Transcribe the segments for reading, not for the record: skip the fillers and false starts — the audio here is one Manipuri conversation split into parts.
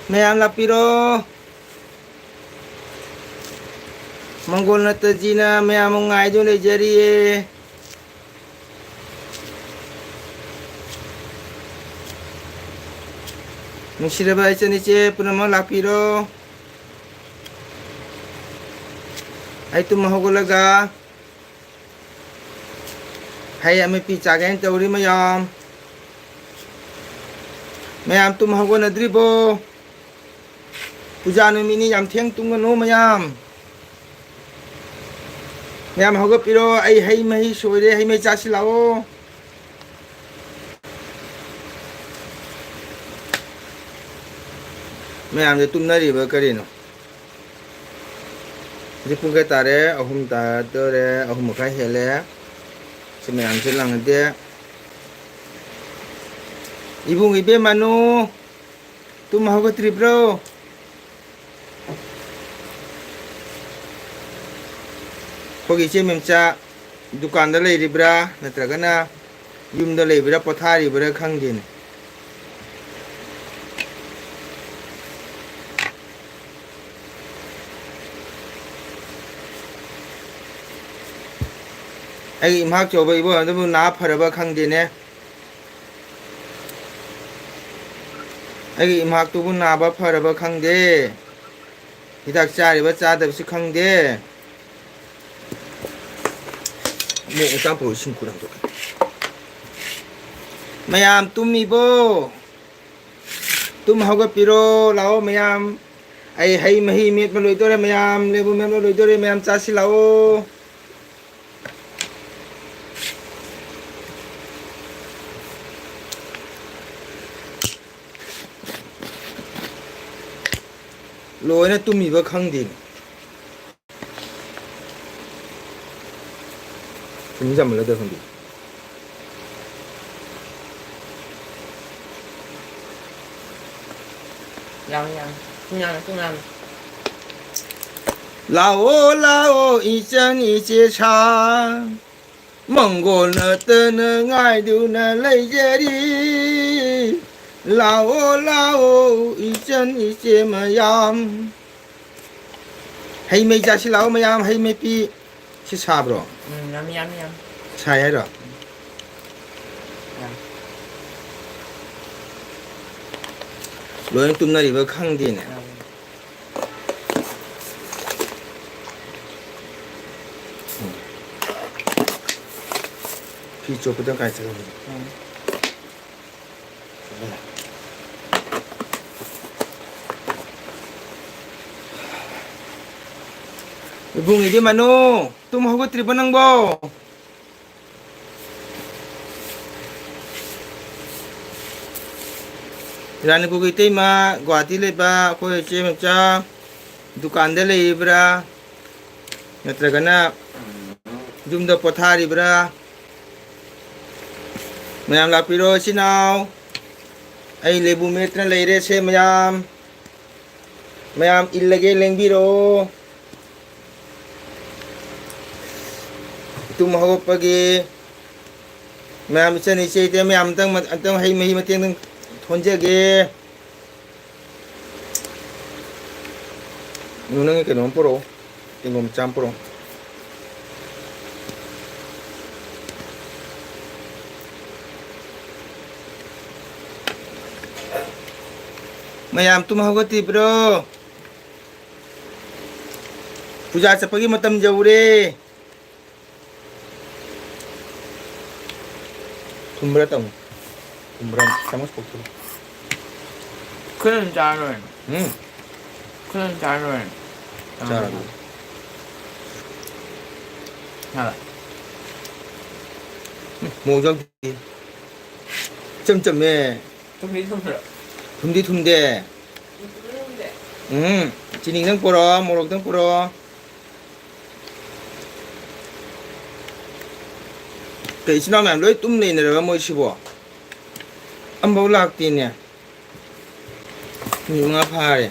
ꯃꯌꯥꯝ ꯂꯥꯛꯄꯤꯔꯣ ꯃꯪꯒꯣꯜ ꯅꯠꯇꯖꯤꯅ ꯃꯌꯥꯝ ꯉꯥꯏꯗꯨ ꯂꯩꯖꯔꯤꯌꯦ ꯅꯨꯡꯁꯤꯔꯕ ꯏꯆꯟ ꯏꯆꯦ ꯄꯨꯝꯅꯃꯛ ꯂꯥꯛꯄꯤꯔꯣ ꯑꯩ ꯇꯨꯝ ꯍꯧꯒꯠꯂꯒ ꯍꯩ ꯑꯃꯦꯠꯄꯤ ꯆꯥꯒꯦꯅ ꯇꯧꯔꯤ ꯃꯌꯥꯝ ꯇꯨꯝ ꯍꯧꯒꯠꯅꯗ꯭ꯔꯤꯕꯣ ꯄꯨꯖꯥ ꯅꯨꯃꯤꯠꯅꯤ ꯌꯥꯝ ꯊꯦꯡ ꯇꯨꯝꯒꯅꯨ ꯃꯌꯥꯝ ꯍꯧꯒꯠꯄꯤꯔꯣ ꯑꯩ ꯍꯩ ꯃꯍꯤ ꯁꯣꯏꯔꯦ ꯍꯩ ꯃꯍꯤ ꯆꯥꯁꯤ ꯂꯥꯛꯑꯣ ꯃꯌꯥꯝꯁꯦ ꯇꯨꯝꯅꯔꯤꯕ ꯀꯔꯤꯅꯣ ꯍꯧꯖꯤꯛ ꯄꯨꯡ ꯀꯌꯥ ꯇꯥꯔꯦ ꯑꯍꯨꯝ ꯇꯥꯗꯣꯔꯦ ꯑꯍꯨꯝ ꯃꯈꯥꯏ ꯍꯦꯜꯂꯦ ꯁꯤ ꯃꯌꯥꯝꯁꯦ ꯂꯥꯡꯅꯗꯦ 이붕 이베마누 ꯇꯨꯝ ꯍꯧꯒꯠꯇ꯭ꯔꯤꯕ꯭ꯔꯣ ꯑꯩꯈꯣꯏꯒꯤ ꯏꯆꯦ ꯃꯦꯝꯆꯥ ꯗꯨꯀꯥꯟꯗ ꯂꯩꯔꯤꯕ꯭ꯔꯥ ꯅꯠꯇ꯭ꯔꯒꯅ ꯌꯨꯝꯗ ꯂꯩꯕ꯭ꯔꯥ ꯄꯣꯊꯥꯔꯤꯕ꯭ꯔꯥ ꯈꯪꯗꯦꯅꯦ ꯑꯩꯒꯤ ꯏꯃꯥꯛꯆꯧꯕ ꯏꯕꯣꯛ ꯑꯗꯨꯕꯨ ꯅꯥ ꯐꯔꯕ ꯈꯪꯗꯦꯅꯦ ꯑꯩꯒꯤ ꯏꯃꯥꯛꯇꯨꯕꯨ ꯅꯥꯕ ꯐꯔꯕ ꯈꯪꯗꯦ ꯍꯤꯗꯥꯛ ꯆꯥꯔꯤꯕ ꯆꯥꯗꯕꯁꯨ ꯈꯪꯗꯦ ꯃꯌꯥꯝ ꯇꯨꯝꯃꯤꯕꯣ ꯇꯨꯝ ꯍꯧꯒꯠꯄꯤꯔꯣ ꯂꯥꯛꯑꯣ ꯃꯌꯥꯝ ꯑꯩ ꯍꯩ ꯃꯍꯤ ꯃꯦꯠꯄ ꯂꯣꯏꯗꯣꯔꯦ ꯃꯌꯥꯝ ꯂꯦꯕꯨ ꯃꯦꯠꯄ ꯂꯣꯏꯗꯣꯔꯦ ꯃꯌꯥꯝ ꯆꯥꯁꯤ ꯂꯥꯛꯑꯣ ꯂꯣꯏꯅ ꯇꯨꯝꯃꯤꯕ ꯈꯪꯗꯦ ꯇꯨꯝꯖꯟꯃꯜꯂꯗ ꯈꯪꯗꯦ ꯂꯥꯛꯑꯣ ꯂꯥꯛꯑꯣ ꯏꯆꯟ ꯏꯆꯦꯁꯥ ꯃꯪꯒꯣꯜ ꯅꯠꯇꯅ ꯉꯥꯏꯗꯨꯅ ꯂꯩꯖꯔꯤ ꯂꯥꯛꯑꯣ ꯂꯥꯛꯑꯣ ꯏꯆꯟ ꯏꯆꯦ ꯃꯌꯥꯝ ꯍꯩ ꯃꯍꯤ ꯆꯥꯁꯤ ꯂꯥꯛꯑꯣ ꯃꯌꯥꯝ ꯍꯩ ꯃꯦꯠꯄꯤ ꯁꯤ ꯁꯥꯕ꯭ꯔꯣ ꯌꯥꯝ ꯁꯥꯏ ꯍꯥꯏꯔꯣ ꯂꯣꯏꯅ ꯇꯨꯝꯅꯔꯤꯕ ꯈꯪꯗꯦꯅꯦ ꯐꯤ ꯆꯣꯠꯄꯗ ꯀꯥꯏ ꯆꯠꯂꯝꯃꯤ ꯏꯕꯨꯡ 이베마누 ꯇꯨꯝ ꯍꯧꯒꯠꯇ꯭ꯔꯤꯕꯣ ꯅꯪꯕꯣ ꯏꯔꯥꯅꯤꯄꯨꯔꯒꯤ ꯏꯇꯩꯃ ꯒꯨꯍꯥꯇꯤ ꯂꯩꯕ ꯑꯩꯈꯣꯏ ꯏꯆꯦ ꯃꯆꯥ ꯗꯨꯀꯥꯟꯗ ꯂꯩꯔꯤꯕ꯭ꯔꯥ ꯅꯠꯇ꯭ꯔꯒꯅ ꯌꯨꯝꯗ ꯄꯣꯊꯥꯔꯤꯕ꯭ꯔꯥ ꯃꯌꯥꯝ ꯂꯥꯛꯄꯤꯔꯣ ꯏꯆꯤꯟ ꯏꯅꯥꯎ ꯑꯩ ꯂꯦꯕꯨ ꯃꯦꯠꯇꯅ ꯂꯩꯔꯦ ꯁꯦ ꯃꯌꯥꯝ इल्लगे ꯂꯦꯡꯕꯤꯔꯛꯑꯣ ꯇꯨꯝ ꯍꯧꯒꯠꯄꯒꯤ ꯃꯌꯥꯝ 이ꯆꯟ 이ꯆꯦ ꯏꯇꯩ ꯃꯌꯥꯝ ꯑꯝꯇꯪ ꯍꯩ ꯃꯍꯤ ꯃꯇꯦꯡ ꯊꯣꯟꯖꯒꯦ ꯅꯪꯒꯤ ꯀꯩꯅꯣꯝ ꯄꯨꯔꯛꯑꯣ ꯇꯦꯡꯒꯣꯝ ꯃꯆꯥ ꯑꯃ ꯄꯨꯔꯛꯑꯣ ꯃꯌꯥꯝ ꯇꯨꯝ ꯍꯧꯒꯠꯇ꯭ꯔꯤꯕ꯭ꯔꯣ ꯄꯨꯖꯥ ꯆꯠꯄꯒꯤ ꯃꯇꯝ ꯌꯧꯔꯦ ꯊꯨꯝꯕ꯭ꯔꯥ ꯇꯥꯃꯣ ꯊꯨꯝꯕ꯭ꯔꯥ ꯆꯥꯃꯁ ꯄꯣꯛꯊꯣꯔꯛꯑꯣ 그는 짜로엔 응 그는 짜로엔 ꯆꯥꯔꯒꯦ 하나 ꯃꯣꯔꯣꯛ ꯆꯝꯆꯝꯃꯦ tumbi tumbi ꯊꯨꯝꯗꯤ ꯊꯨꯝꯗꯦ ꯆꯤꯅꯤꯗꯪ ꯄꯨꯔꯛꯑꯣ ꯃꯣꯔꯣꯛꯇꯪ ꯄꯨꯔꯛꯑꯣ ꯀꯩ ꯏꯆꯤꯟ ꯏꯅꯥꯎ ꯃꯌꯥꯝ ꯂꯣꯏ ꯇꯨꯝ ꯂꯩꯅꯔꯕ ꯃꯣꯏꯁꯤꯕꯣ ꯑꯝꯐꯥꯎ ꯂꯥꯛꯇꯦꯅꯦ ꯃꯤꯅꯤꯠ 5 ꯐꯥꯔꯦ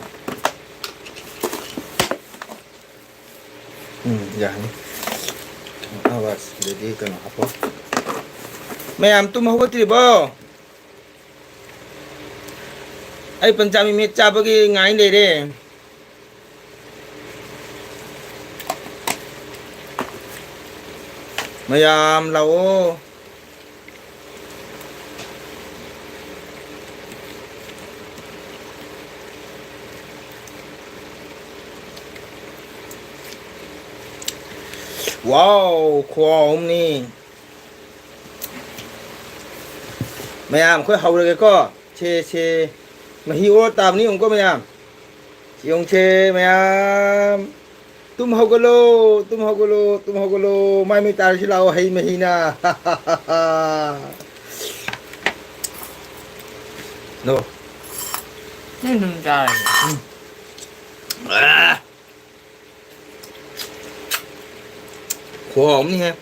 ꯌꯥꯅꯤ ꯑꯋꯥꯁ ꯑꯗꯨꯗꯤ ꯀꯩꯅꯣ ꯍꯥꯞꯄꯣ ꯃꯌꯥꯝ ꯇꯨꯝ ꯍꯧꯒꯠꯇ꯭ꯔꯤꯕꯣ ꯑꯩ ꯄꯟꯖꯥꯕꯤ ꯃꯤꯠ ꯆꯥꯕꯒꯤ ꯉꯥꯏ ꯂꯩꯔꯦ ꯃꯌꯥꯝ ꯂꯥꯛꯑꯣ ꯋꯥꯎ ꯈꯨꯍꯥꯎ ꯑꯃꯅꯤ ꯃꯌꯥꯝ ꯑꯩꯈꯣꯏ ꯍꯧꯔꯒꯦꯀꯣ ꯁꯦ ꯃꯍꯤ ꯑꯣꯔ ꯇꯥꯕꯅꯤ ꯌꯦꯡꯉꯨꯀꯣ ꯃꯌꯥꯝ ꯌꯦꯡꯉꯨꯁꯦ ꯃꯌꯥꯝ ꯇꯨꯝ ꯍꯧꯒꯠꯂꯣ ꯇꯨꯝ ꯍꯧꯒꯠꯂꯣ ꯇꯨꯝ ꯍꯧꯒꯠꯂꯣ ꯃꯥꯏ ꯃꯤ ꯇꯥꯔꯁꯤ ꯂꯥꯛꯑꯣ ꯍꯩ ꯃꯍꯤꯅ ꯅꯣ 좀 잘해. khổ ổng nha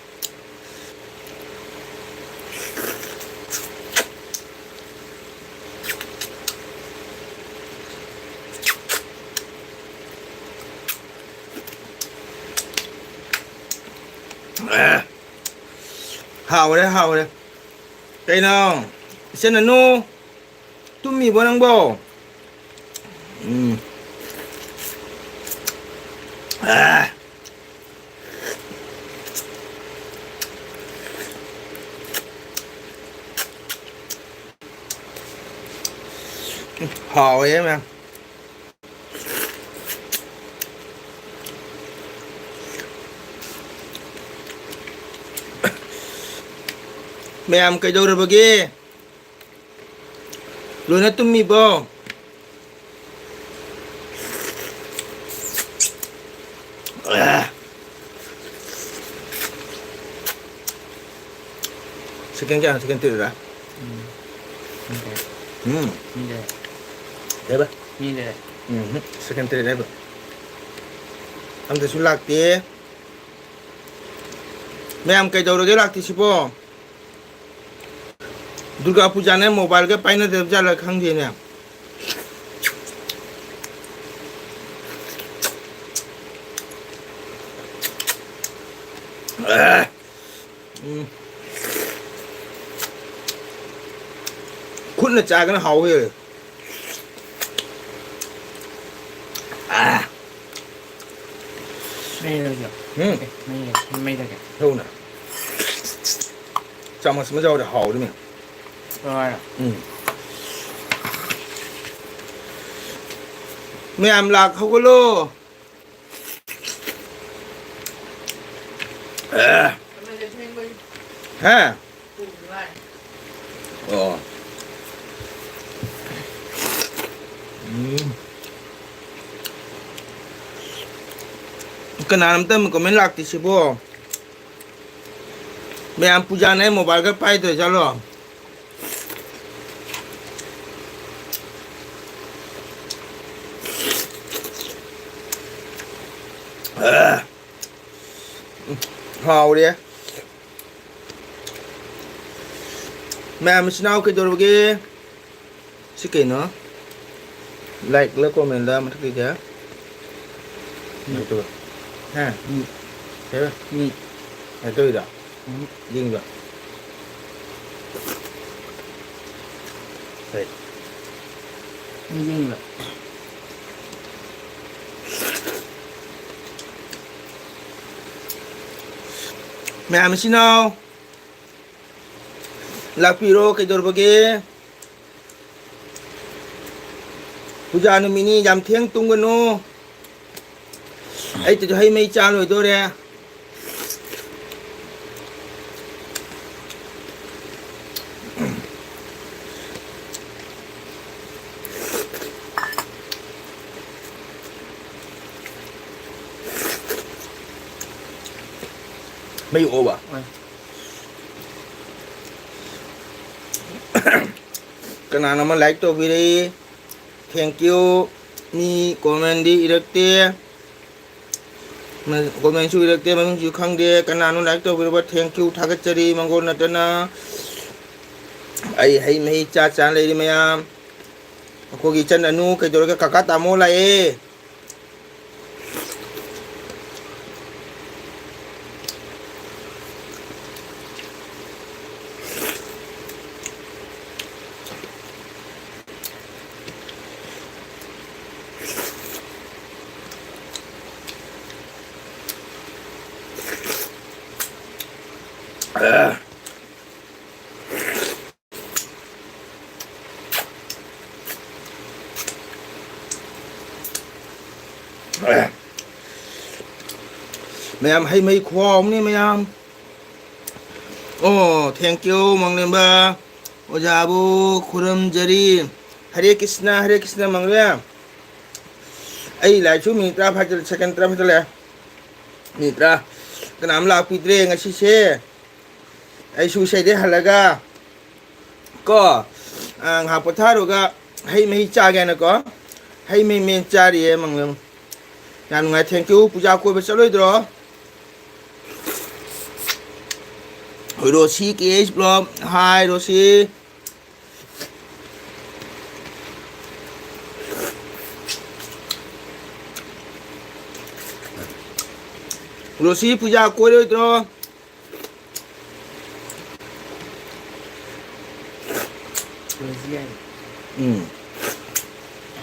hào đấy đây nào xem là nô tụi mì bữa năng bò à hào ấy em Ma'am, kaidoorabage. Luna tumibo. Sekian tidur dah. Ini Apa? deh. Sekian tidur apa? Amda sulak ti. Ma'am, kaidoorage lakti sipo. Durga Puja ने मोबाइल के पाइने देव जा रखंग दिए ने खुद न चागन हाउ है Mấy được kìa. đâu nè trong mà mới rau để hậu đấy mình Rồi. mẹ em lạc không có lô ha cái nào nằm tâm có mấy lạc thì sẽ bo mẹ em puja này mobile cái pai rồi sao lo hào đi mẹ mình xin nào cái đồ kia xí kì nữa like lấy comment ra mà thích gì chứ nhiều tuổi ha thế吧 对的硬的对 硬了。 mẹ mình xin nào lạc piro cái đồ bagi puja no mini jam thiang tung cái no ấy tụi hay mấy cha rồi tôi đây mấy ô bà cái nào nó mà like to video thank you ni comment di irakte mà comment su irakte mà mình chịu khăng đi cái nào nó like to video thank you thakachari mangol natana ai hay mấy cha cha lấy đi mày am cô ghi chân anu cái đồ cái kakak tamu lại Mày hay mấy khoaนี่ mày am. Oh, thank you mang lemba. Ojabu kuram jari. Hare Krishna mang le. Ai lại chú mitra phát cho second tra phát le. Mitra. Cái nam la pidre ngasi se. Ai su se de halaga. Ko ang hapotharu ga hay mấy cha ge na ko. Hay mấy men cha ri mang lem. Nan ngai thank you puja ko be saloi dro. Roshi KH blog. Hi Roshi. Roshi puja ko rồi đó.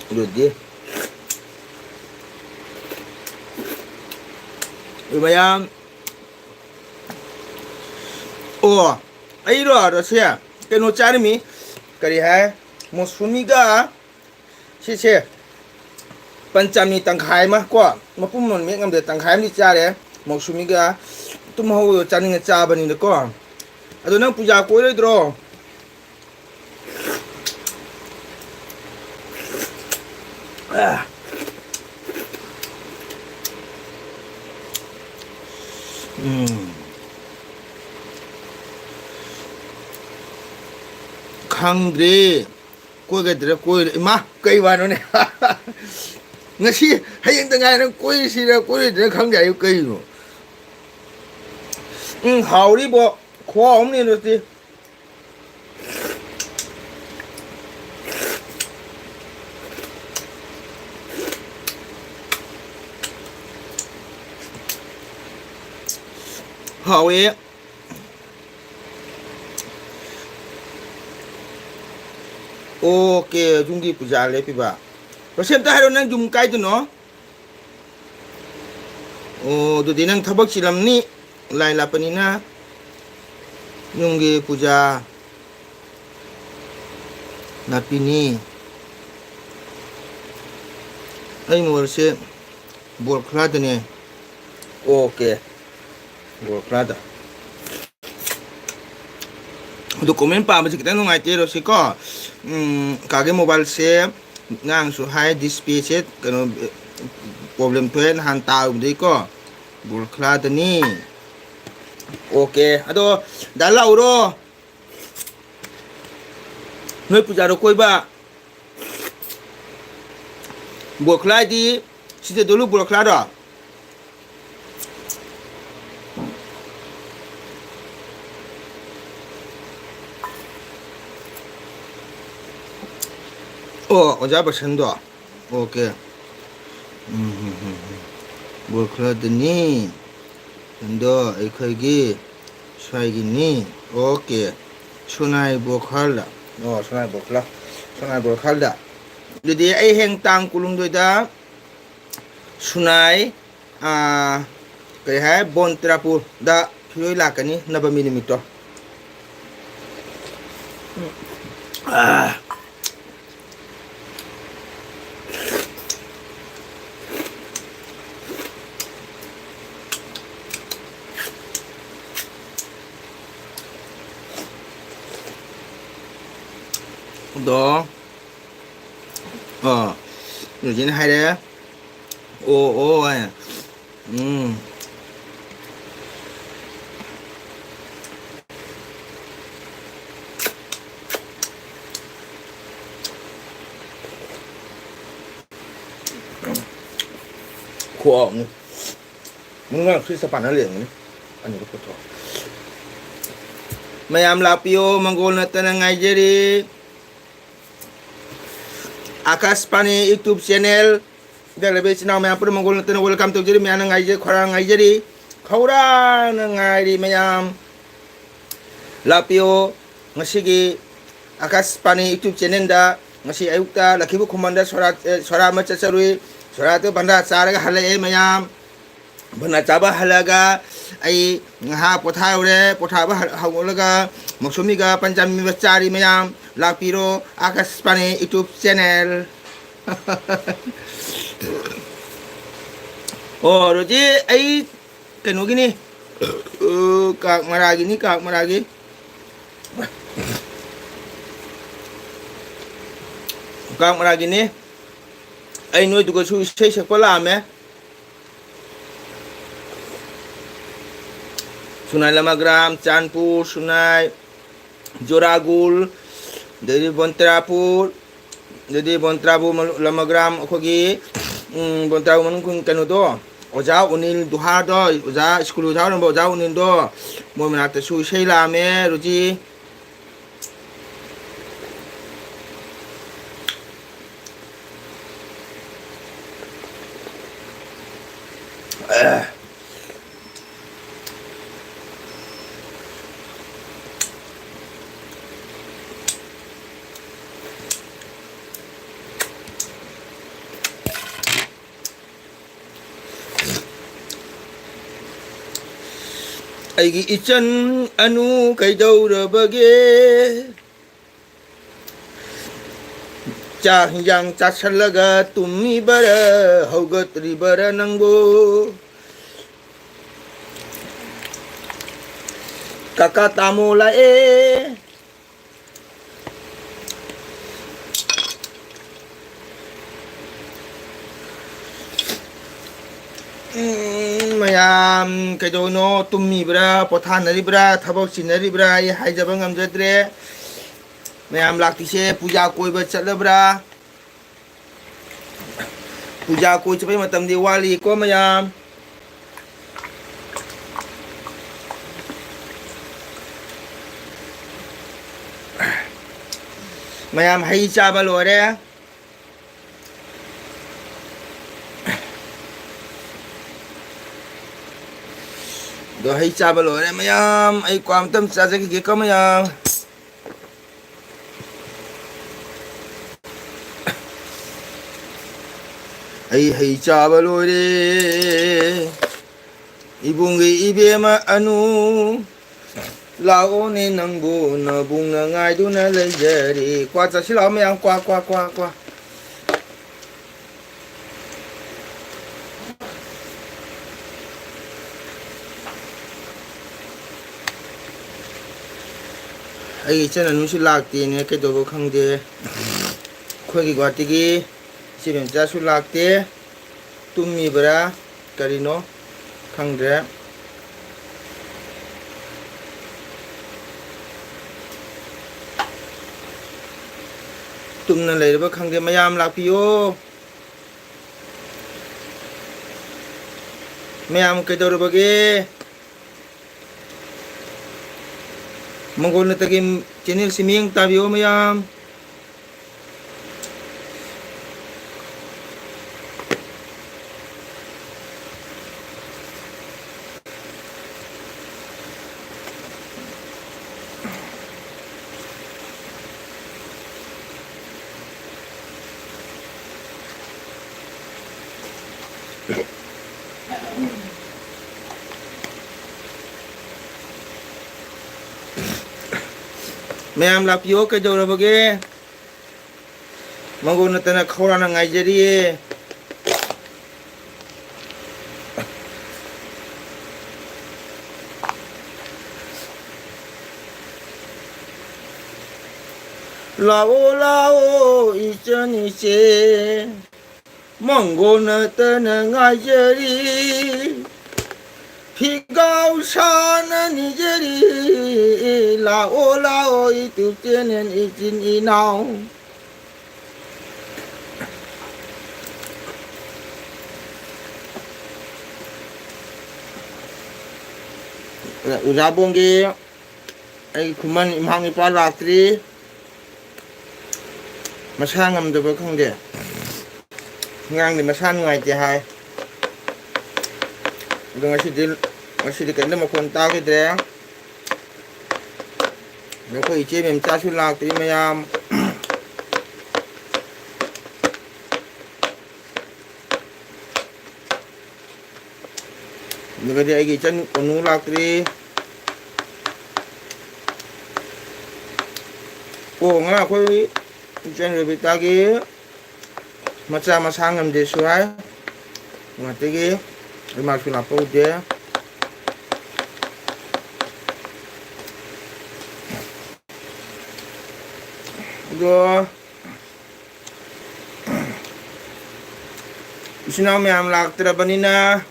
Được đi. Rồi bây giờ. Oh, ấy rồi Roshi à. Cái nó chả mi. Cái gì hay? Một số mi ga. Che. Panchami tang khai mà qua. Mà cũng muốn miếng ngâm để tang khai mi cha đấy. Một số mi ga. Tụm hậu cho nên cha bên này có. À tôi nói puja coi rồi đó. Khangre coi cái đó coi mà cây vào nó này. Ngay khi hay những tiếng Anh nó coi gì đó coi để khang dạy cây rồi. Hào đi bộ khoa ông này rồi gì. Hào ấy. Ok, chúng đi puja lấy pi ba. Rồi xem ta hay đâu năng dùng cái tụi nó. Tụi đi năng thắp chỉ làm ni, lại là phần na. Dùng cái puja, là pini. Ay mo sẽ bol khlat này. Ok, bol khlat. Dokumen pa ba kita nung IT ro si ko kage mobile se ngang su high display set kano problem to en han ta um dei ko bul khla ta ni okay ado dala uro noi puja ro koi ba bul khla di site dulu bul khla do 어자 버선도 오케이 뭘 그러더니 너 이거기 샤이기니 오케이 순아이 보컬라 순아이 보컬라 jadi ai heng tang kulung doida sunai cái hai bon trapu da phioi la kani naba millimeter đó điều gì hay đấy ô à khổมึงว่าคือสปันนั่นเหลืองนี่อันนี้ก็ปวดท้องMayam lapio manggol na tanang Nigeria Akas pani YouTube channel Dalabe channel mayam pura manggol na tanang welcome to Nigeria mayang Nigeria khorang Nigeria khawra na Nigeria mayam lapio ngasigi Akas pani YouTube channel da ngasi ayukta lakibu komanda sorat macha sarui sorat banda saraga halai mayam bana chaba halaga ai ha pothai ore potha ba hawlaga maksumi ga panjami ba chari mayam lakpiro akas pane youtube channel oh roji ai kanu gini kak maragi ni kak maragi kak maragi ni ai noi duga su sei sak pala me sunai lamagram chanpur sunai joragul dari bontrapur jadi bontrapur lamagram khogi bontrapur manung kanu do oja unil duhar do oja school uja no oja unil do mo manate su sei la me ruji aigi ichan anu kaidaurabage cha hinjang chasallaga tummi bara haugatri bara nangbo kaka tamola mayam kaidono tummibra pothanaribra thabak sinaribra ai haijaba ngamjadre mayam laktise puja koiba chatlabra puja koi chapai matam diwali ko mayam mayam hai chaba lore do hai chaba lore mayam ai kwam tam chaja ki ka mayam ai hai chaba lore ibungi ibema anu lao ne nangbu na bung na ngai du na le jeri kwa cha si lao mayam kwa ai chana nu su lakti ne ke do khang de khoi gi gwati gi siben cha su lakte tummi bra karino khang de tumna leirba khang de mayam lakpiyo mayam ke do bage mongol na tagim channel siming tabiyo mayam mayam lakpiyo ke do bage mongol na tana khora na ngai jeri lao ichan iche mongol na tana ngai jeri Pigao sana ni jeri lao itu tienen izin inau udah bongge ai kuman imhang ipa latri masang ngam de khang de ngang ni masan ngai ti hai ngasi di kena makon ta ke dre nó có ý chế mềm cha su lạc tí mày ꯑꯗꯨꯒꯗꯤ ꯑꯩꯒꯤ ꯏꯆꯟ ꯀꯣꯅꯨ ꯂꯥꯛꯇ꯭ꯔꯤ ꯉꯥ ꯑꯩꯈꯣꯏ ꯏꯆꯟ ꯔꯕꯤꯇꯥꯒꯤ ꯃꯆꯥ ꯃꯁꯥ ꯉꯝꯗꯦꯁꯨ ꯍꯥꯏ ꯉꯥꯛꯇꯒꯤ ꯃꯥꯁꯨ ꯂꯥꯛꯄ ꯎꯗꯦ ꯑꯗꯣ ꯏꯆꯤꯟ ꯏꯅꯥꯎ ꯃꯌꯥꯝ ꯂꯥꯛꯇ꯭ꯔꯕꯅꯤꯅ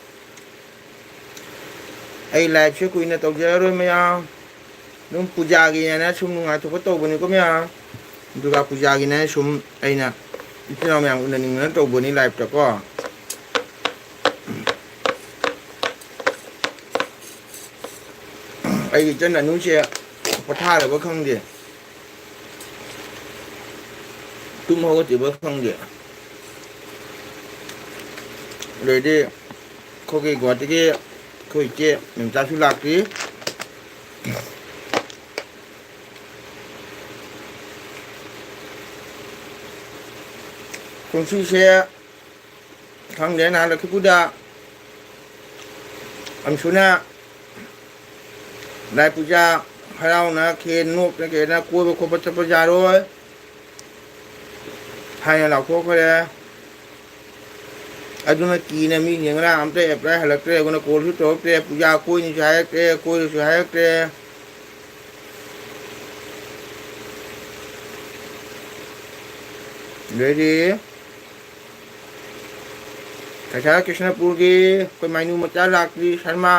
ꯑꯩ ꯂꯥꯏꯐꯁꯦ ꯀꯨꯏꯅ ꯇꯧꯖꯔꯔꯣꯏ ꯃꯌꯥꯝ ꯑꯗꯨꯝ ꯄꯨꯖꯥꯒꯤꯅ ꯁꯨꯝ ꯅꯨꯡꯉꯥꯏꯊꯣꯛꯄ ꯇꯧꯕꯅꯤꯀꯣ ꯃꯌꯥꯝ ꯗꯨꯔꯒꯥ ꯄꯨꯖꯥꯒꯤꯅ ꯁꯨꯝ ꯑꯩꯅ ꯏꯆꯤꯟ ꯏꯅꯥꯎ ꯃꯌꯥꯝ ꯎꯅꯅꯤꯡꯗꯅ ꯇꯧꯕꯅꯤ ꯂꯥꯏꯐꯇꯀꯣ ꯑꯩꯒꯤ ꯏꯆꯟ ꯑꯅꯨꯁꯦ ꯄꯣꯊꯥꯔꯕ ꯈꯪꯗꯦ ꯇꯨꯝ ꯍꯧꯒꯠꯇ꯭ꯔꯤꯕ ꯈꯪꯗꯦ ꯑꯗꯩꯗꯤ ꯑꯩꯈꯣꯏꯒꯤ ꯒꯨꯍꯥꯇꯤꯒꯤ ꯑꯩꯈꯣꯏ ꯏꯆꯦ ꯃꯦꯝꯆꯥꯁꯨ ꯂꯥꯛꯇ꯭ꯔꯤ ꯀꯨꯝꯁꯤꯁꯦ ꯈꯪꯗꯦ ꯅꯍꯥꯟ ꯂꯛꯈꯤꯄꯨꯔꯗ ꯑꯝꯁꯨꯅ ꯂꯥꯏ ꯄꯨꯖꯥ ꯍꯔꯥꯎꯅ ꯈꯦꯟ ꯅꯣꯛꯇꯅ ꯀꯩꯗꯅ ꯀꯣꯏꯕ ꯈꯣꯠꯄ ꯆꯠꯄ ꯌꯥꯔꯣꯏ ꯍꯥꯏꯅ ꯂꯥꯎꯊꯣꯛꯈ꯭ꯔꯦ ꯑꯗꯨꯅ ꯀꯤꯅ ꯃꯤꯁꯤꯡ ꯉꯔꯥꯡ ꯑꯝꯇ ꯑꯦꯄ꯭ꯂꯥꯏ ꯍꯜꯂꯛꯇ꯭ꯔꯦ ꯑꯩꯈꯣꯏꯅ ꯀꯣꯜꯁꯨ ꯇꯧꯔꯛꯇ꯭ꯔꯦ ꯄꯨꯖꯥ ꯀꯣꯏꯅꯤꯁꯨ ꯍꯥꯏꯔꯛꯇ꯭ꯔꯦ ꯀꯣꯏꯔꯁꯨ ꯍꯥꯏꯔꯛꯇ꯭ꯔꯦ ꯑꯗꯩꯗꯤ ꯀꯩꯁꯥ ꯀ꯭ꯔꯤꯁꯅꯄꯨꯔꯒꯤ ꯑꯩꯈꯣꯏ ꯃꯥꯏꯅꯨ ꯃꯆꯥ ꯂꯥꯛꯇ꯭ꯔꯤ ꯁꯔꯃ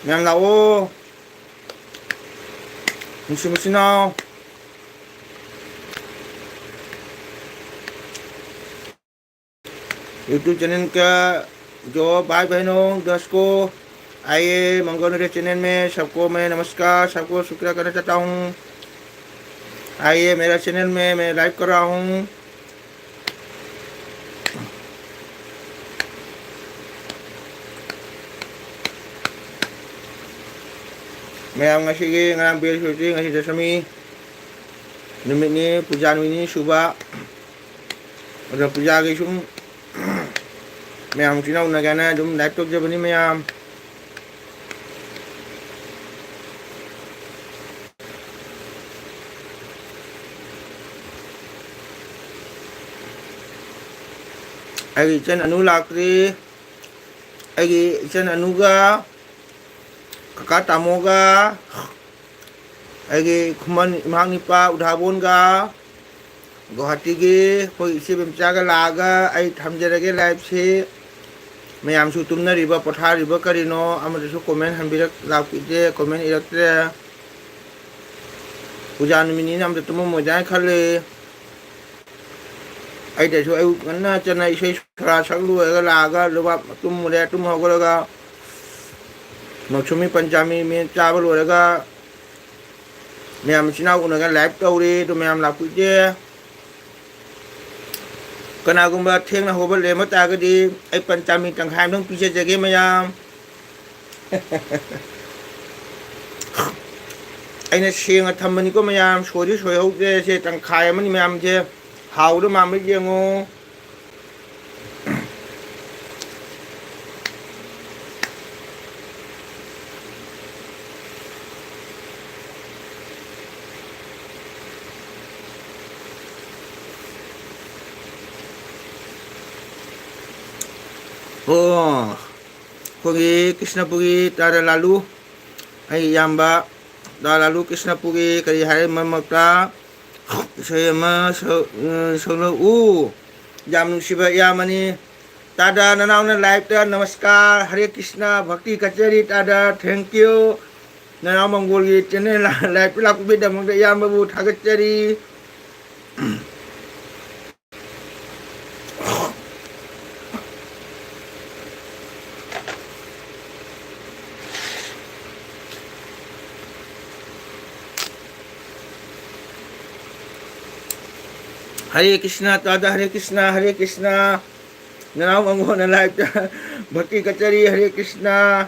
ꯃꯌꯥꯝ ꯂꯥꯛꯑꯣ नुसु मुसुनाव यूट्यूब चैनल का जो भाई बहनों दर्शकों आइए मंगल चैनल में सबको मैं नमस्कार सबको शुक्रिया करना चाहता हूँ आइए मेरा चैनल में मैं लाइव कर रहा हूँ मैं ngasi ngang bel shooting ngasi dasami numit ni puja ni suba ada puja gi sum ma'am चिनाव नगाना दum लैपटॉप जबनी मैम आई इचन अनु लाक्री आई इचन अनुगा कका तामोगा आई खुमन इमांग निपा उधाबोनगा गुवाहाटी के कोई इसे बेमचागा लागा आई थमजरगे लाइव से मैम सु तुमनरिबा पथारिबा करिनो अमदसु कमेंट हनबिरक लापीजे कमेंट इरक्ते पूजा नुमिनी नाम तुम मोजाय खले आई देसु आई गन्ना चना इसे थरा सकलु लागा लुबा तुम मुरे तुम होगरगा मौसमी पंचामी में चावल होगा मैम चिनाव उनगा लाइव तौरी तो मैम लापीजे कनागुंबा थेंगना होबल लेम तागदी आई पंचामी तंखाय दं पीछे जगे मयाम अने सेंग थम्बनी को मयाम सोरी सोयहौजे से तंखाय मनि मयाम जे हाउद माम Django Oh, kogi Krishnapuri tada lalu, ay yamba tada lalu Krishnapuri kari hari mamata, saya ma solo jam shiba yamani tada nanaw na live ta namaskar Hare Krishna Bhakti Kachari tada thank you nanaw manggol channel live la ko bida mangda yamba bu thagachari Hare Krishna tada Hare Krishna nanaw manggol na live ta Bhakti Kachari Hare Krishna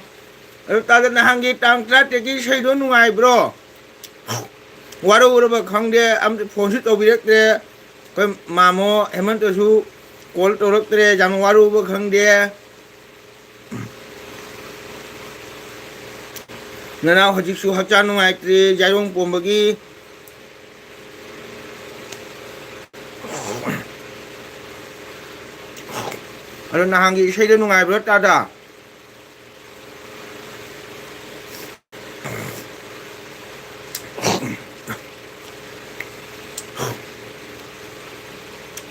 ताजा नहांगी तांत्रा तेगी सैदो नुआई ब्रो वारो उरबा खंगदे आम फोन सु तोबिरक्ते कोई मामो हेमंत सु कॉल तोरक्ते जाम वारो उरबा खंगदे नना हजिसु हचा नुआइत्रे जायरों पोंबगी अरे नहांगी सैदो नुआई ब्रो ताजा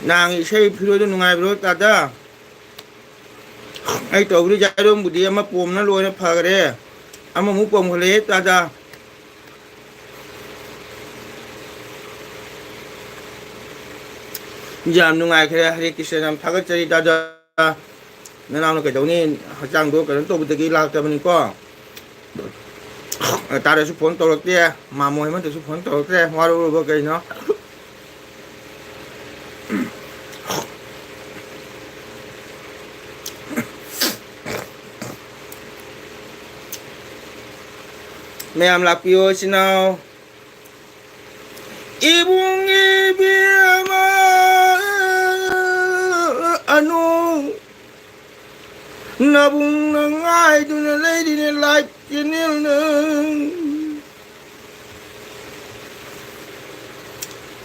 nàng xây phiêu cho ngai bro ta da ai tàu đi chạy đông budi ama pom na loi na phag re ama mu pom khale ta da jam ngai khare hare krishna nam thagat chari ta da na nam cái dau ni hachang do ka to budi ki lak ta bani ko ta da su phone to lak te ma mo man to su phone to lak te wa ro bo kai no mẹ em là piêu xin nào ibung ibiyama anu nabung nangai tu na lady ne like kinil na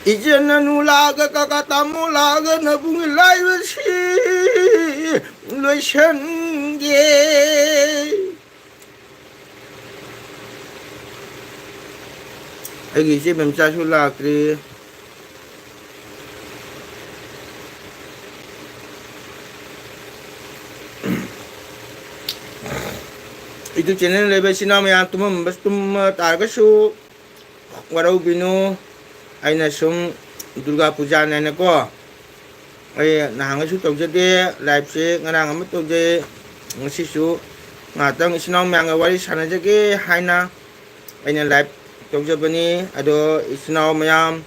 ijen anu laga kakatamu laga nabung lai basi loi shen ge ai chỉ mình cha su lạc đi itu channel level sini ya tum target su warau binu aina sum Durga Puja nene ko ai nang su tong jadi live se ngarang am tong je ngasi su ngatang sinau yang wari sana jage haina aina live tong jabani ado isnau mayam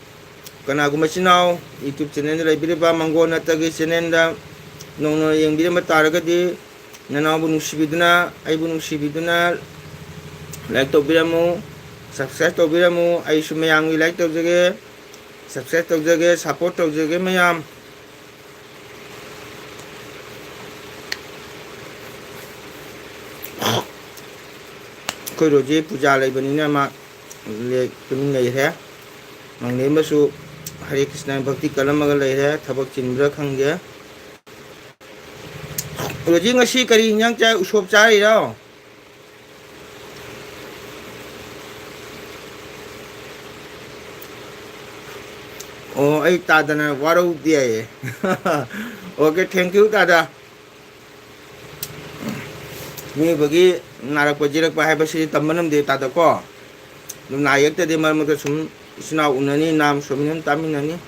kana guma sinau YouTube channel lai biriba mango na tagi channel da nono yang biri mataraga di nana bu nusibiduna ai bu nusibiduna like to biramu subscribe to biramu ai su mayang like to jage subscribe to jage support to jage mayam koi roji puja lai bani na ma ले तुम नहीं है मंगने में सु हरे कृष्ण भक्ति कलम मगर ले है थबक चिन्ब्र खंगे रोजी ngasi kari yang cha usop chai rao oh ai ta dana waro dia okay thank you tada ni bagi narak pajirak pa hai basi tambanam de tada ko nayak tadi malam kita sum sinau unani nam suminan taminani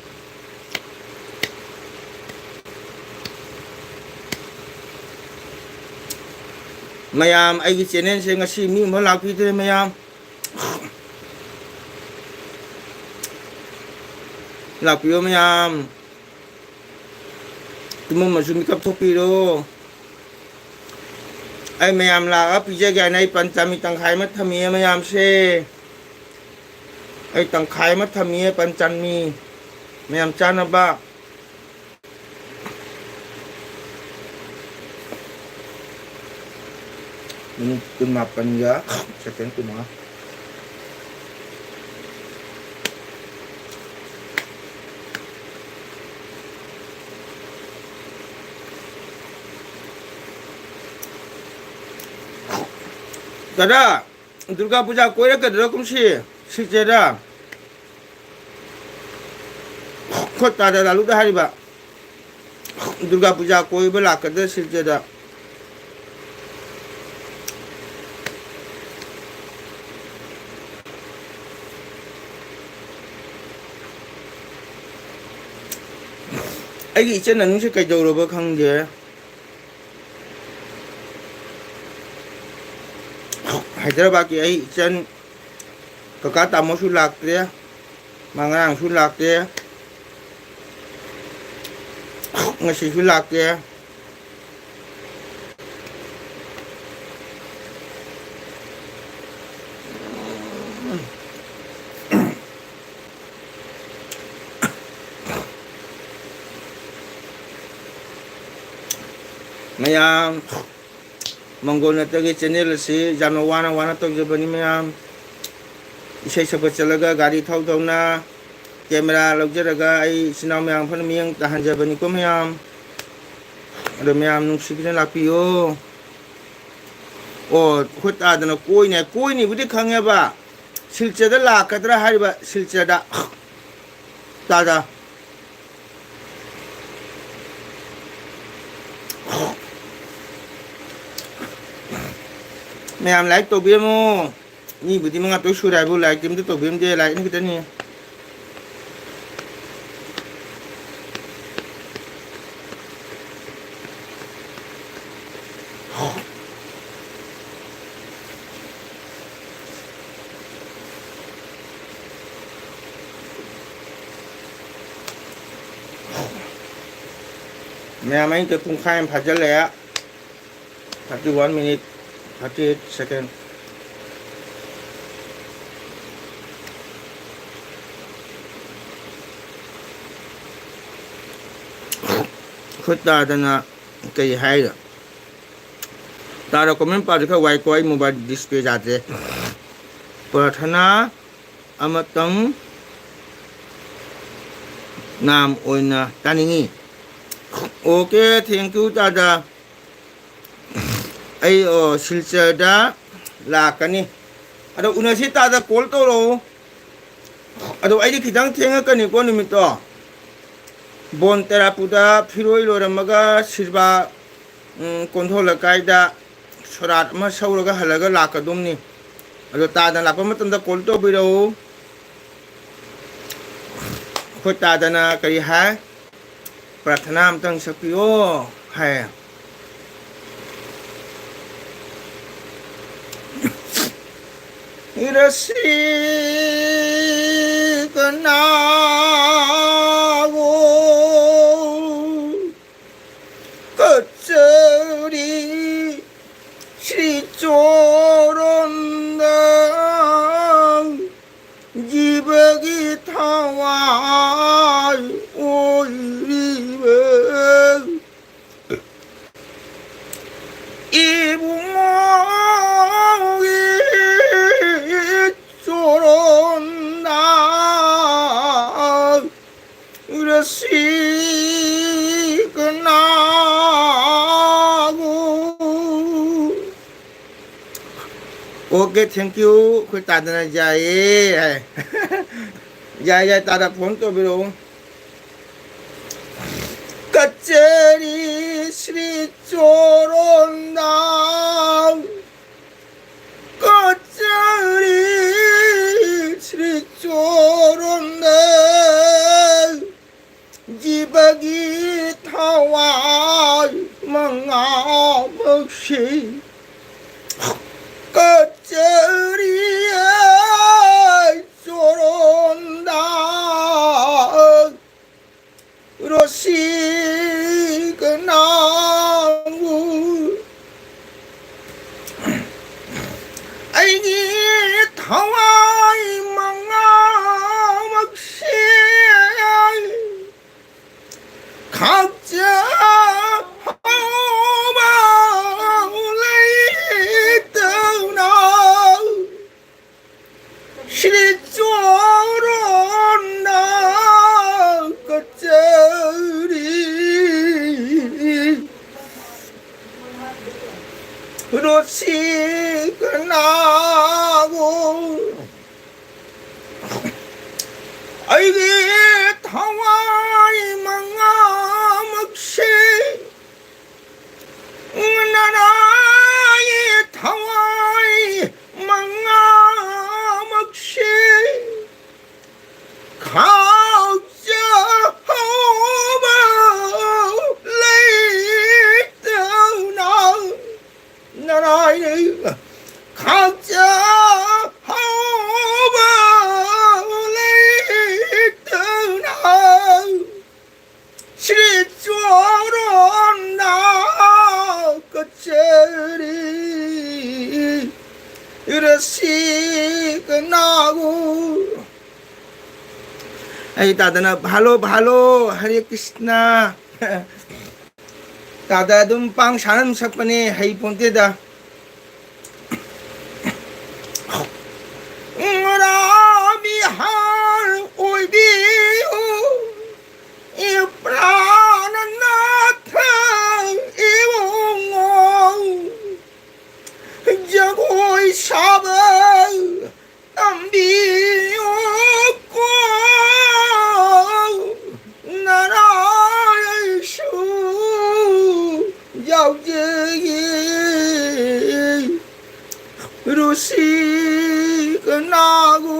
mayam ai channel se ngasi mi mo lakpi te mayam lakpi yo mayam tumo masumi kap thopi ro ai mayam la pi je ga nai panchami tangkhai mat thami mayam se ai tang khai mat thami panchan mi mayam chana ba ini kun mapan ya second tu mah Dada Durga Puja koi ra kadra kum si Sijera Khot tada lalu dah hari ba Durga Puja koi bela kadra sijera ai chân là nó sẽ cài dầu rồi bơ không vậy Hyderabad ki ai chân kaka tamo sulak dia mangang sulak dia ngasi sulak dia mayam mongol na tagi channel si jano wana tok jabani mayam isai sabat chalaga gari thau thau na camera lagjaraga ai sinau mayam phan miyang tahan jabani ko mayam ado mayam nungsikina lapiyo khut adana koi ni budi khangya ba silchada lakadra hariba silchada tada mayam like to biamo ni budi mga to surai bu like tim to biam de like ni kita ni mayam ini ke kung khai phajal ya 31 minute 38 second khut ta dana kai hai da tara comment pa ka wai koi mobile display jate prathana amatang nam oina taningi okay thank you tada ai silchada lakani ado unasi tada call to ro ado ai khidang thenga kani ko nimito bon terapuda phiroi loramaga sirba konthol kaida sorat ma sauraga halaga lakadumni ado tada lapa matamda call to biro khot tada na kari ha प्रार्थना amtang sapiyo hai irasi kanawo kacari Sri Choronda jibagi thawai oi 이붕이 쫄온다 그릇이 끝나고 오케이 땡큐 그 따드나 자예 야야 따라 본또 비로 까짜리 스리 쪼론다 까짜리 스리 쪼론다 지박이 타와 망아 먹시 까짜리에 쪼론다 로시 그나무 아이기 타와이 망아 막시 각자 호바울레이 떠나 시리쪼론나 까짜리 그렇지 끝나고 아이기 타와이 망아 먹시 나라의 타와이 망아 먹시 각자 호바레이떠나 나라의 각자 호바레이떠나 시리쪼론나 끝자리 이렇게 끝나고 এই দাদানা ভালো ভালো হরে কৃষ্ণা ꯇꯥꯗ ꯑꯗꯨꯝ ꯄꯥꯡ ꯁꯥꯟꯅ ꯁꯛꯄꯅꯤ ꯍꯩ ꯄꯣꯟꯇꯦꯗ ꯔꯥꯕꯤꯍꯥꯔ ꯑꯣꯏꯕꯤꯌꯨ ꯄ꯭ꯔꯥꯅꯅꯥꯊ ꯏꯕꯨꯡꯉꯣ ꯖꯒꯣꯏ ꯁꯥꯕ ꯇꯝꯕꯤꯌꯨꯀꯣ ꯅꯔꯥꯏꯁꯨ ꯌꯥꯎꯖꯒꯦ ꯔꯨꯁꯤ ꯀꯅꯥꯒꯨ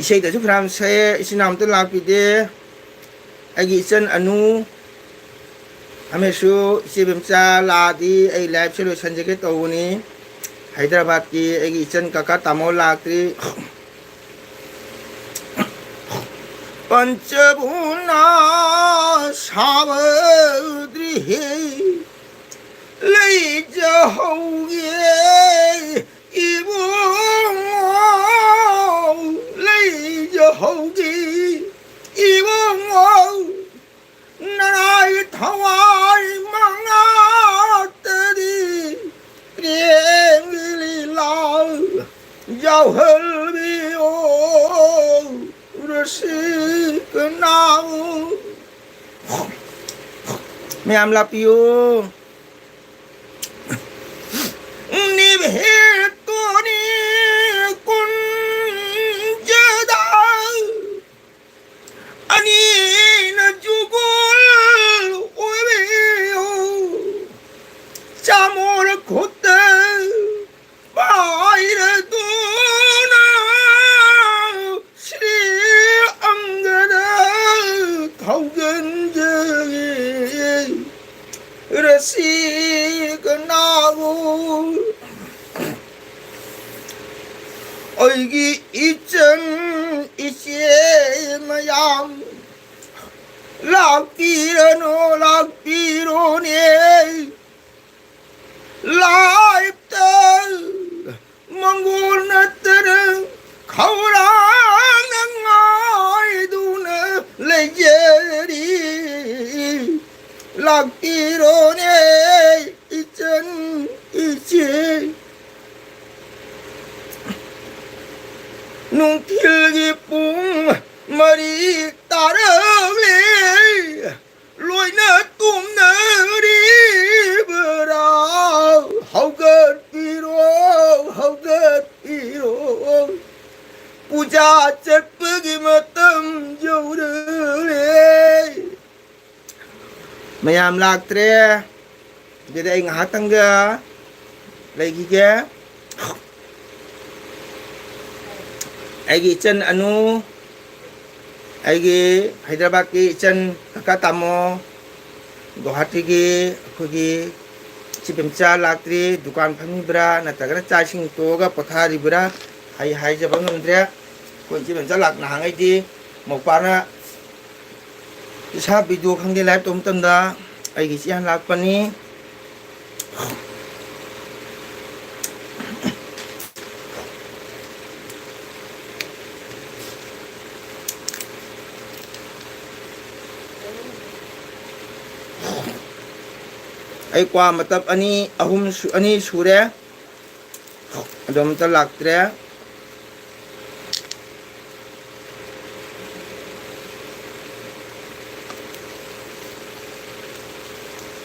ꯏꯁꯩꯗꯁꯨ ꯐꯅꯌꯥꯝ ꯁꯛꯑꯦ ꯏꯆꯤꯟ ꯏꯅꯥꯎ ꯑꯝꯇ ꯂꯥꯛꯄꯤꯗꯦ ꯑꯩꯒꯤ ꯏꯆꯟ ꯑꯅꯨ ꯑꯃꯁꯨ ꯏꯆꯦ ꯕꯦꯝꯆꯥ ꯂꯥꯛꯑꯗꯤ ꯑꯩ ꯂꯥꯏꯐꯁꯦ ꯂꯣꯏꯁꯤꯟꯖꯒꯦ ꯇꯧꯕꯅꯤ ꯍꯥꯏꯗ꯭ꯔꯕꯥꯗꯀꯤ ꯑꯩꯒꯤ ꯏꯆꯟ ꯀꯀꯥ ꯇꯥꯃꯣ ꯂꯥꯛꯇ꯭ꯔꯤ पंचभूना सावद्रिहे लई जाओगे इबुंगो लई जाओगे इबुंगो नराय थवाय मंगातरी प्रेम लीला जाहलबियो रसिकनाऊ मैम लापियो निभेतोनी कुंजदा अनीन जुगुल उबियो चामोर खुद बाहर दूना श्री रसिकनाऊ अयगी इचन इचे मयाम लाक्पीरोने लाइफ्त मंगोल नतर खौरांगायदुना लेजेरी लाक्पीरोने इचन इचे नुंथिलगी पुंग मरी तारले लोइना तुमना रिबरा हौगत पीरो पूजा चटपगी मतम जौरे मैम लाक्ट्रे जदे आई ngahaktangga leigige aigi ichan anu aigi Hyderabad ki ichan kaka tamo Guwahati gi khogi chibemcha laktri dukan phamibra natagana chasing toga potharibra hai jaba ngamdre khoi chibemcha lakna hangai di mokpana isa video khangde live tom tamda aigi chi han lakpani ai kwa matab ani ahum ani sure adom ta laktre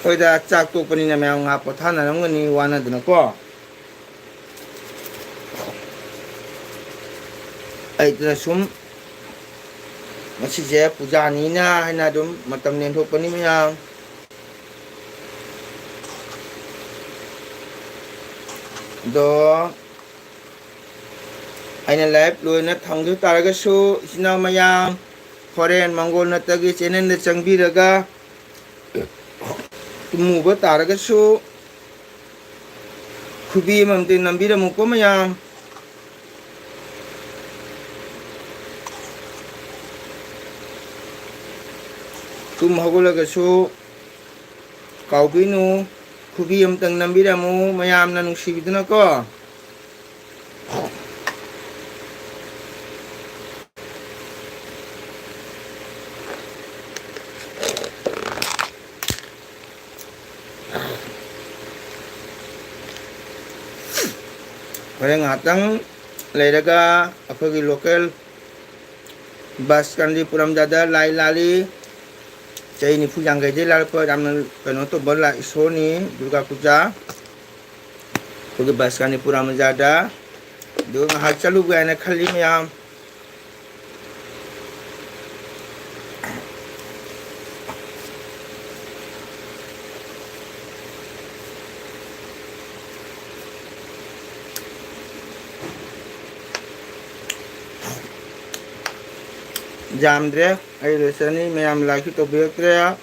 hoida chak to pani na mayang nga pothana namgani wana duna ko ai tra sum masi je puja ni na haina dum matam nen thok pani mayang do aina live loina thangju taraga su sina mayang foreign mongol na tagi channel na changbiraga tumuba taraga su khubi mamte nambira muko mayang tum hagulaga su kaubinu khubi amtang nambiramu mayamna nungsibiduna ko Kaya ngatang layraga apagi local bus kandi puram dada lai lali cai ni pujang gaje lal pa ramna kano to bola isoni Durga Puja apagi bus kandi puram dada do ngahal chalu ga na khali mayam Jamdre ai resani mayam laki to bekre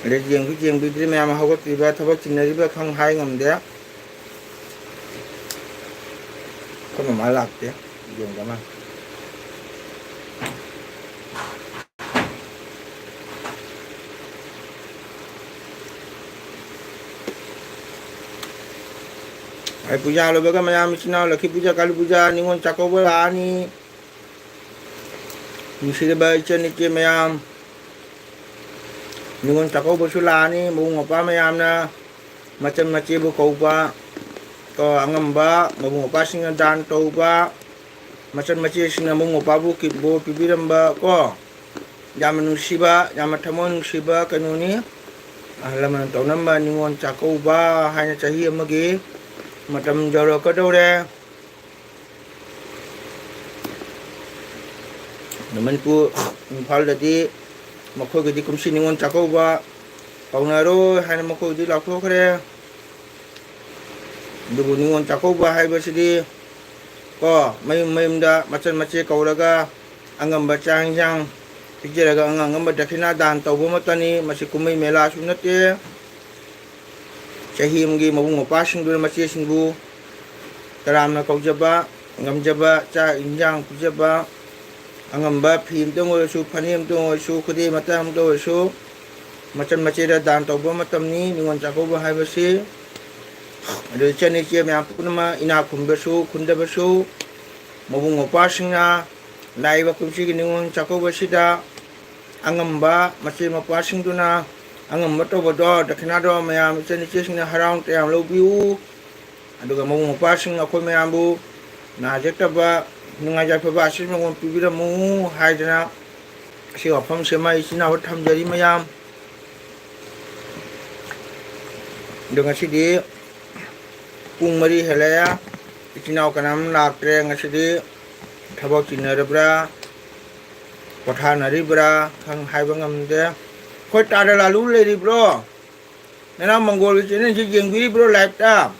le jeng bidri mayam hagot riba thaba chinari ba khang hai ngamde ko ma lakte jeng kama ai puja lo baga mayam china laki puja kali puja ningon chakoba ani Nisira ba chen ni mayam ningon chako bosula ni mung apa mayam na macam bu kau ba ko angam ba mung apa singa dan tau ba macam singa mung apa bu kibo pibiram ba ko jaman usiba jaman tamon usiba kanuni ahlam tau namba ningon chako ba hanya cahi amagi macam jaro kadore naman po impal dati mako gidi kumsi ningon chako ba kaunaro hana mako gidi lakho kare dubu ningon chako ba hai basidi ko mayum da macam kauraga angam ba changjang pijeraga angam ba dakina dan tawbo matani masi kumai mela sunate chahim gi mabung opasing dur masi singbu taramna kaujaba ngamjaba cha injang pijaba angamba phim tong osu phanim tong osu khudi matam tong osu macam da dan tawbo matam ni ningon chako ba hai basi ade chani che me apuna ina khumbesu khundabesu mabung opasingna laiba kumsi ningon chako basida angamba masi mapasing tuna angamba to bodo dakina do mayam chani che singna harang te am lobiu aduga mabung opasing akoi mayambu na jekta ba nungaja phaba asis mong pibira mu haidana si ofam sema isina hot thamjari mayam dengan sidi pung mari helaya isina kanam laktre ngasidi thabok chinarabra pathanari bra khang haibangam de khoi tara lalu leri bro nana mongol chene ji jengbi bro live ta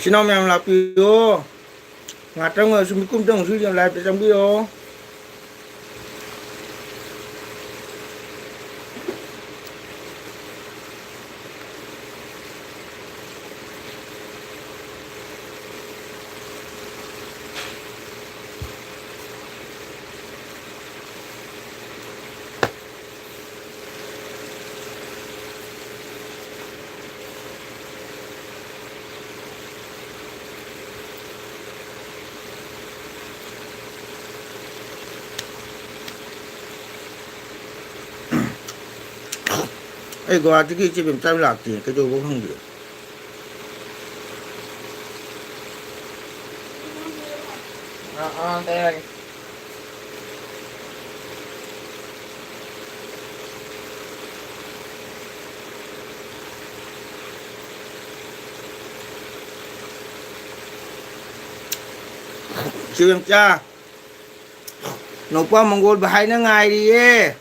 Sinau yang lapi yo, ngatang sumikum dong su yang live macam yo. Ai gua tiki cipim cai laki ke jo bohong dia. Tadi lagi. Cipim cha. Nopa Mongol bahai na ngai dia.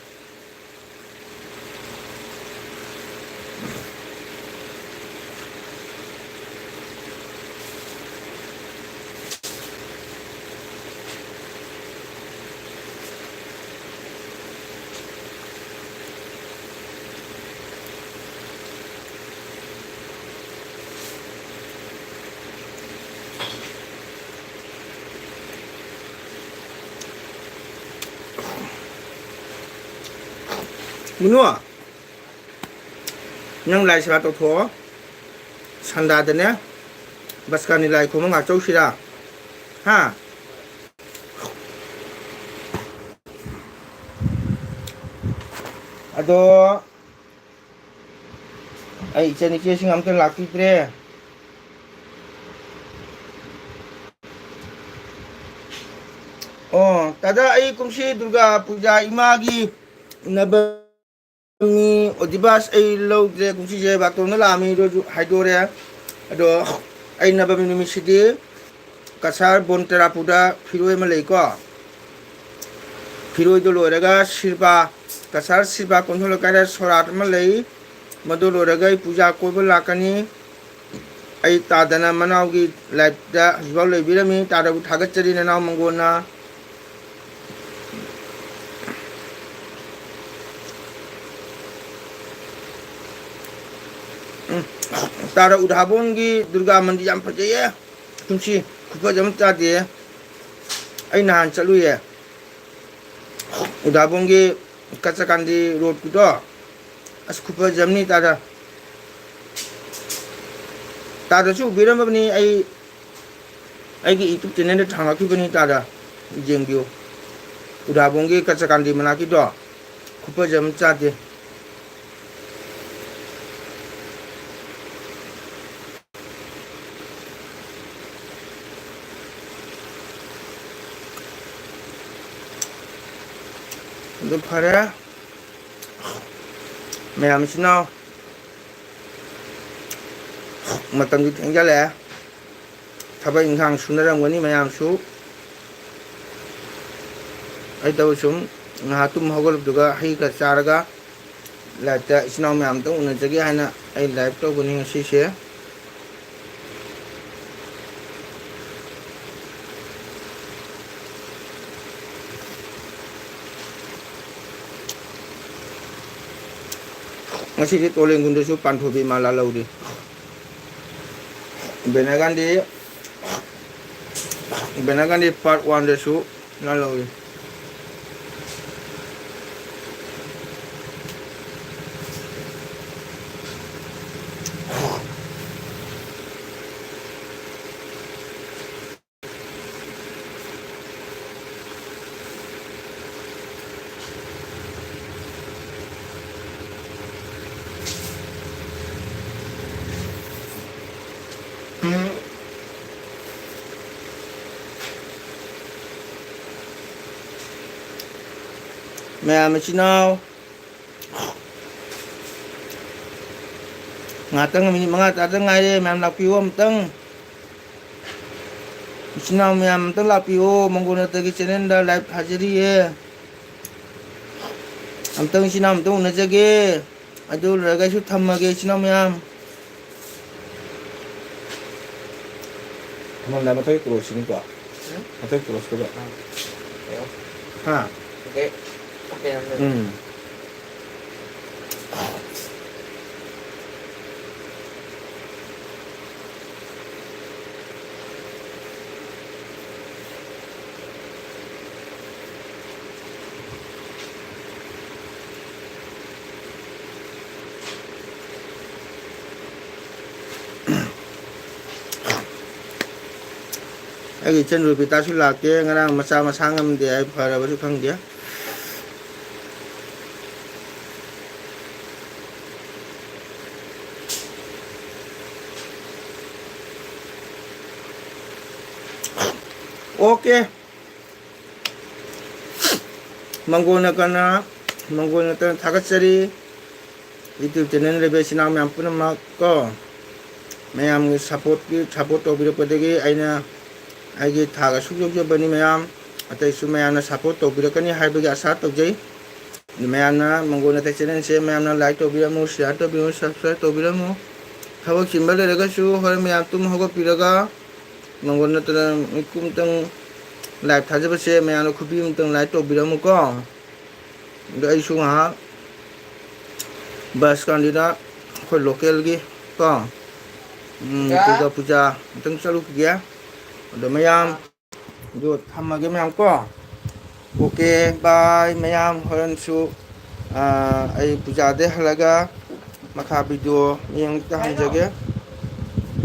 문어 냥 라이 시라 또 토. 산다드네. 바스카니 라이 고만 가 쪼시라. 하. 아도 ai ichen iche sing am ten laki tre oh tada ai kumsi durga puja imagi nabami odibas ai lo de kumsi je bakto na lami do haidore ado ai nabami nimi sidi kasar bon tera puda phiroi ma lei ko phiroi do loraga sirba kasar sirba konthol kare sorat ma lei Madhu लोरगई Puja कोब लाकनी I तादना मनावगी life दा हजबाव लेबिरमी तादबु थागतचरी ननाव मंगोना तादा उधाबोंगी दुर्गा मंदिर याम फजेये तुमसी खुफा जम तादे आई नहान चलुये उधाबोंगी कच्चाकांदी road कुदो askupa jamni tada chu biram bani ai gi youtube channel de thanga ki bani tada jengbiu uda bongi kachakandi mana ki do kupa jam chate do phara mèo xin nào mà tầm gì thành ra lẽ thà bây hàng xuống ra muốn đi mèo xuống ấy đâu xuống ngã tum học được cái hay cái sao cái là tại xin nào mèo tôi muốn chơi cái hay nè ấy live tôi muốn nghe xí xé masih di toleng gundu su panfobi malalau di benagan di part 1 de su lalau di mẹ mà xin nào ngã tăng mình mga tăng ngay đi mẹ làm piu tăng xin nào mẹ tăng làm piu mong muốn tới cái channel đó live hajiri am tăng xin nào tăng nó chơi aduh raga su tham mà cái xin nào mẹ Kamu lama tuh terus ini kok. Atau terus coba. ha ok ok em được. ai chân rồi bị ta xuống lạc kia ngay đang mà sao mà sang em thì ai phải là bao khăn kia ok manggonakan 다갓살이 YouTube channel 레벨 신앙이 안 뿌는 막고 매암 사포트 비록 거되게 아이나 아이게 다가 숙적져 버니 매암 아따이 수 매암나 사포트 비록거니 하이브게 아사 떡제이 매암나 manggo나 channel 세 매암나 라이크 또 비라모 쉐어 또 비라모 subscribe 또 비라모 하고 심발에 내가 수 허 매암 좀 하고 비라가 manggo나 때는 꿈등 라이브 타져버세 매암나 쿠비움등 라이크 또 비라모 거 đây xuống hả bus kan dina khoi local gi ko Durga puja teng salu kia do mayam do thamma ge mayam ko okay bye mayam horan su ꯑꯩ ꯄꯨꯖꯥꯗꯩ ꯍꯜꯂꯒ ꯃꯈꯥ ꯚꯤꯗꯤꯑꯣ ꯌꯦꯡꯇ ꯍꯟꯖꯒꯦ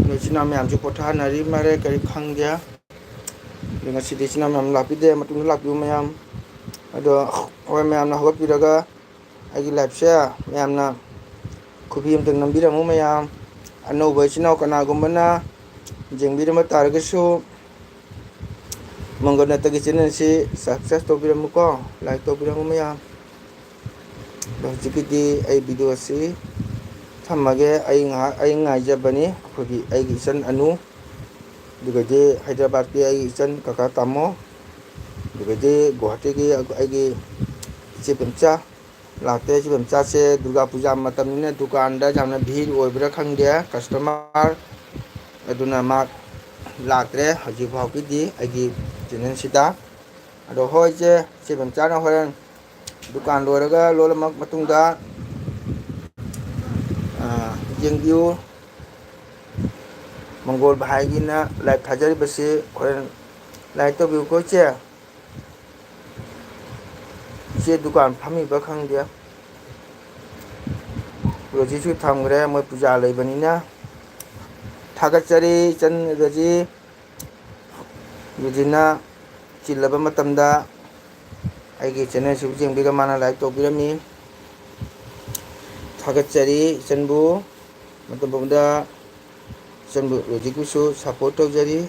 ꯅꯣꯏ ꯏꯆꯤꯟ ꯏꯅꯥꯎ ꯃꯌꯥꯝꯁꯨ ꯄꯣꯊꯥꯅꯔꯤ ꯃꯔꯦ ꯀꯔꯤ ꯈꯪꯗꯦ ꯑꯗꯣ ꯉꯁꯤꯗꯤ ꯏꯆꯤꯟ ꯏꯅꯥꯎ ꯃꯌꯥꯝ ꯂꯥꯛꯄꯤꯗꯦ ꯃꯇꯨꯡꯗ ꯂꯥꯛꯄꯤꯌꯨ ꯃꯌꯥꯝ ꯑꯗꯣ ꯍꯣꯏ ꯃꯌꯥꯝꯅ ꯍꯧꯒꯠꯄꯤꯔꯒ ꯑꯩꯒꯤ ꯂꯥꯏꯐꯁꯦ ꯃꯌꯥꯝꯅ ꯈꯨꯕꯤ ꯑꯃꯇꯪ ꯅꯝꯕꯤꯔꯝꯃꯨ ꯃꯌꯥꯝ ꯑꯅꯧꯕ ꯏꯆꯤꯟ ꯏꯅꯥꯎ ꯀꯅꯥꯒꯨꯝꯕꯅ ꯌꯦꯡꯕꯤꯔꯝꯕ ꯇꯥꯔꯒꯁꯨ ꯃꯪꯒꯣꯜ ꯅꯠꯇꯒꯤ ꯆꯦꯅꯦꯜꯁꯤ ꯁꯕꯁꯀ꯭ꯔꯥꯏꯕ ꯇꯧꯕꯤꯔꯝꯃꯨꯀꯣ ꯂꯥꯏꯛ ꯇꯧꯕꯤꯔꯝꯃꯨ ꯃꯌꯥꯝ ꯑꯗꯣ ꯍꯧꯖꯤꯛꯀꯤꯗꯤ ꯑꯩ ꯚꯤꯗꯤꯑꯣꯁꯤ ꯊꯝꯃꯒꯦ ꯑꯩ ꯉꯥꯏꯖꯕꯅꯤ ꯑꯩꯒꯤ ꯏꯆꯟ ꯑꯅꯨ ꯑꯗꯨꯒꯗꯤ ꯍꯥꯏꯗ꯭ꯔꯕꯥꯗꯀꯤ ꯑꯩꯒꯤ ꯏꯆꯟ ꯀꯀꯥ ꯇꯥꯃꯣ ꯑꯗꯨꯒꯗꯤ ꯒꯨꯋꯥꯍꯥꯇꯤꯒꯤ ꯑꯩꯒꯤ ꯏꯆꯦ ꯄꯦꯝꯆꯥ ꯂꯥꯛꯇꯦ ꯏꯆꯦ ꯄꯦꯝꯆꯥꯁꯦ ꯗꯨꯔꯒꯥ ꯄꯨꯖꯥ ꯃꯇꯝꯅꯤꯅ ꯗꯨꯀꯥꯟꯗ ꯌꯥꯝꯅ ꯚꯤꯔ ꯑꯣꯏꯕ꯭ꯔꯥ ꯈꯪꯗꯦ ꯀꯁꯇꯃꯔ ꯑꯗꯨꯅ ꯃꯥ ꯂꯥꯛꯇ꯭ꯔꯦ ꯍꯧꯖꯤꯛ ꯐꯥꯎꯒꯤꯗꯤ ꯑꯩꯒꯤ ꯆꯦꯅꯦꯜꯁꯤꯗ ꯑꯗꯣ ꯍꯣꯏ ꯏꯆꯦ ꯄꯦꯝꯆꯥꯅ ꯍꯣꯔꯦꯟ ꯗꯨꯀꯥꯟ ꯂꯣꯏꯔꯒ ꯂꯣꯜꯂꯝꯃ ꯃꯇꯨꯡꯗ ꯌꯦꯡꯕꯤꯌꯨ ꯃꯪꯒꯣꯜ ꯚꯥꯏꯒꯤꯅ ꯂꯥꯏꯚ ꯊꯥꯖꯔꯤꯕꯁꯤ ꯍꯣꯔꯦꯟ ꯂꯥꯏꯛ ꯇꯧꯕꯤꯌꯨꯀꯣ ꯏꯆꯦ ꯗꯨꯀꯥꯟ ꯐꯝꯃꯤꯕ ꯈꯪꯗꯦ ꯔꯣꯖꯤꯁꯨ ꯊꯝꯈ꯭ꯔꯦ ꯃꯣꯏ ꯄꯨꯖꯥ ꯂꯩꯕꯅꯤꯅ ꯊꯥꯒꯠꯆꯔꯤ ꯏꯆꯟ ꯔꯣꯖꯤꯅ ꯆꯤꯜꯂꯕ ꯃꯇꯝꯗ ꯑꯩꯒꯤ ꯆꯦꯅꯦꯜꯁꯤꯕꯨ ꯌꯦꯡꯕꯤꯔꯒ ꯃꯥꯅ ꯂꯥꯏꯛ ꯇꯧꯕꯤꯔꯝꯃꯤ ꯊꯥꯒꯠꯆꯔꯤ ꯏꯆꯟꯕꯨ ꯃꯇꯝ ꯄꯨꯝꯕꯗ ꯏꯆꯟꯕꯨ ꯔꯣꯖꯤꯕꯨꯁꯨ ꯁꯞꯄꯣꯔꯠ ꯇꯧꯖꯔꯤ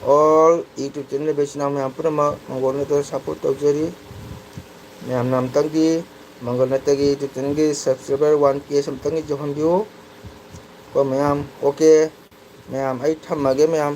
ꯑꯣꯜ ꯌꯨꯇ꯭ꯌꯨꯕ ꯆꯦꯅꯦꯜ ꯂꯩꯕ ꯏꯆꯤꯟ ꯏꯅꯥꯎ ꯃꯌꯥꯝ ꯄꯨꯝꯅꯃꯛ ꯃꯪꯒꯣꯜ ꯅꯠꯇ ꯁꯞꯄꯣꯔꯠ ꯇꯧꯖꯔꯤ ꯃꯌꯥꯝꯅ ꯑꯝꯇꯪꯗꯤ ꯃꯪꯒꯣꯜ ꯅꯠꯇꯒꯤ ꯌꯨꯇ꯭ꯌꯨꯕ ꯆꯦꯅꯦꯜꯒꯤ ꯁꯕꯁꯀ꯭ꯔꯥꯏꯕꯔ 1K ꯑꯝꯇꯪꯗꯤ ꯌꯧꯍꯟꯕꯤꯌꯨ ꯀꯣ ꯃꯌꯥꯝ ꯑꯣꯀꯦ ꯃꯌꯥꯝ ꯑꯩ ꯊꯝꯃꯒꯦ ꯃꯌꯥꯝ